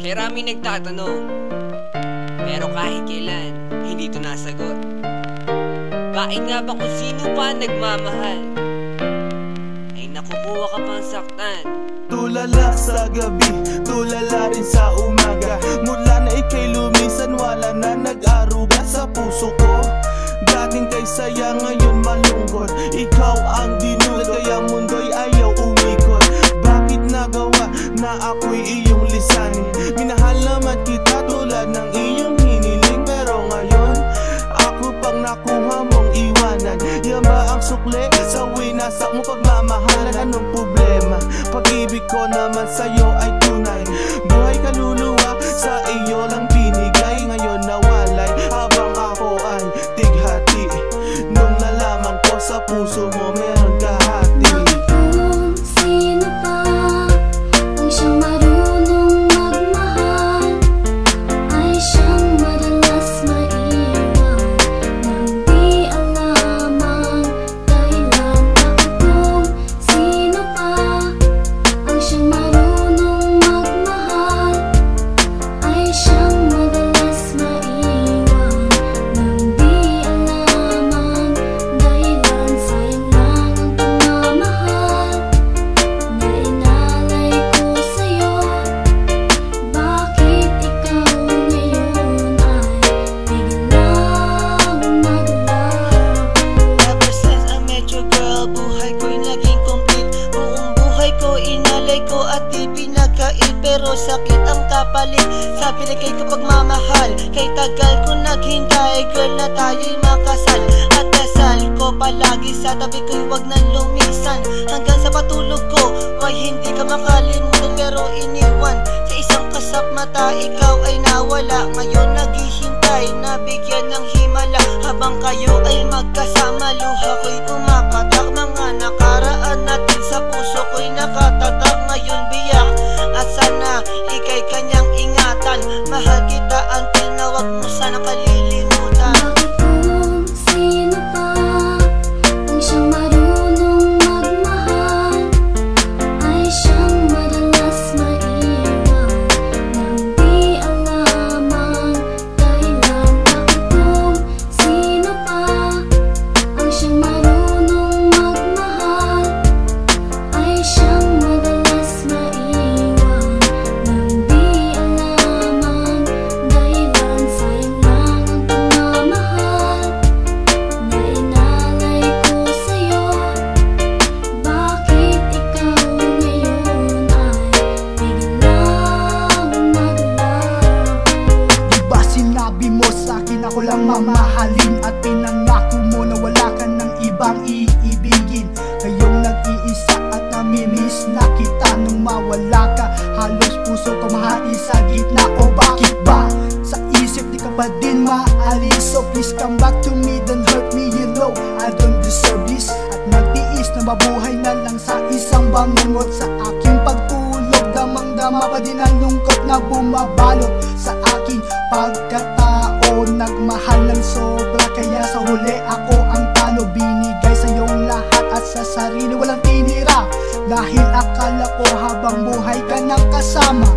Maraming nagtatanong, pero kahit kailan, hindi ito nasagot. Bakit nga ba kung sino pa nagmamahal ay nakukuha ka pang saktan? Tulala sa gabi, tulala rin sa umaga. Mula na ika'y lumisan, wala na nag-aruga sa puso ko. Dating kay saya, ngayon malungkot. Ikaw ang dinulad, kaya mundo'y ayaw umikot. Bakit nagawa na ako'y iyong lisanin? Minahal naman kita tulad ng iyong hiniling, pero ngayon ako pang nakuha mong iwanan. Yan ba ang sukle sa winasak mo pagmamahalan? Anong problema? Pag-ibig ko naman sa'yo ay tunay. Buhay kaluluwa sa iyo lang binigay. Ngayon nawalay habang ako ay tighati. Nung nalaman ko sa puso mo meron kahati. Pero sakit ang kapalit sa binigay ko pagmamahal. Kay tagal ko naghintay, girl, na tayo'y makasal. At dasal ko palagi sa tabi ko'y wag nang lumisan. Hanggang sa patulog ko, why hindi ka makalimutan pero iniwan. Sa isang kasap mata, ikaw ay nawala. Ngayon naghihintay, nabigyan ng himala. Habang kayo ay magkasama, luha ko'y pumapatak. Mga nakaraan natin sa puso ko'y nakatatak. Ngayon biyak at sana ika'y kanyang ingatan. Mahal kita until na wag mo sana kalilimutan. Bakit kung sino pa ang siyang marunong magmahal ay siyang madalas maiwan nang di alam ang dahilan. Bakit kung sino pa ang siyang marunong magmahal ay siyang madalas maiwan. Ako lang mamahalin at pinangako mo na wala ka ng ibang iibigin. Ngayong nag-iisa at namimiss na kita. Nung mawala ka, halos puso ko mahati sa gitna. O bakit ba? Sa isip di ka pa din maalis. So please come back to me, don't hurt me, you know I don't deserve this. At nagtiis na mabuhay na lang sa isang bangungot. Sa aking pagtulog, damang-dama pa din ang lungkot na bumabalot sa aking pagkatao. Nagmahal ng sobra, kaya sa huli ako ang talo. Binigay sa iyong lahat at sa sarili walang tinira. Dahil akala ko habang buhay ka nang kasama.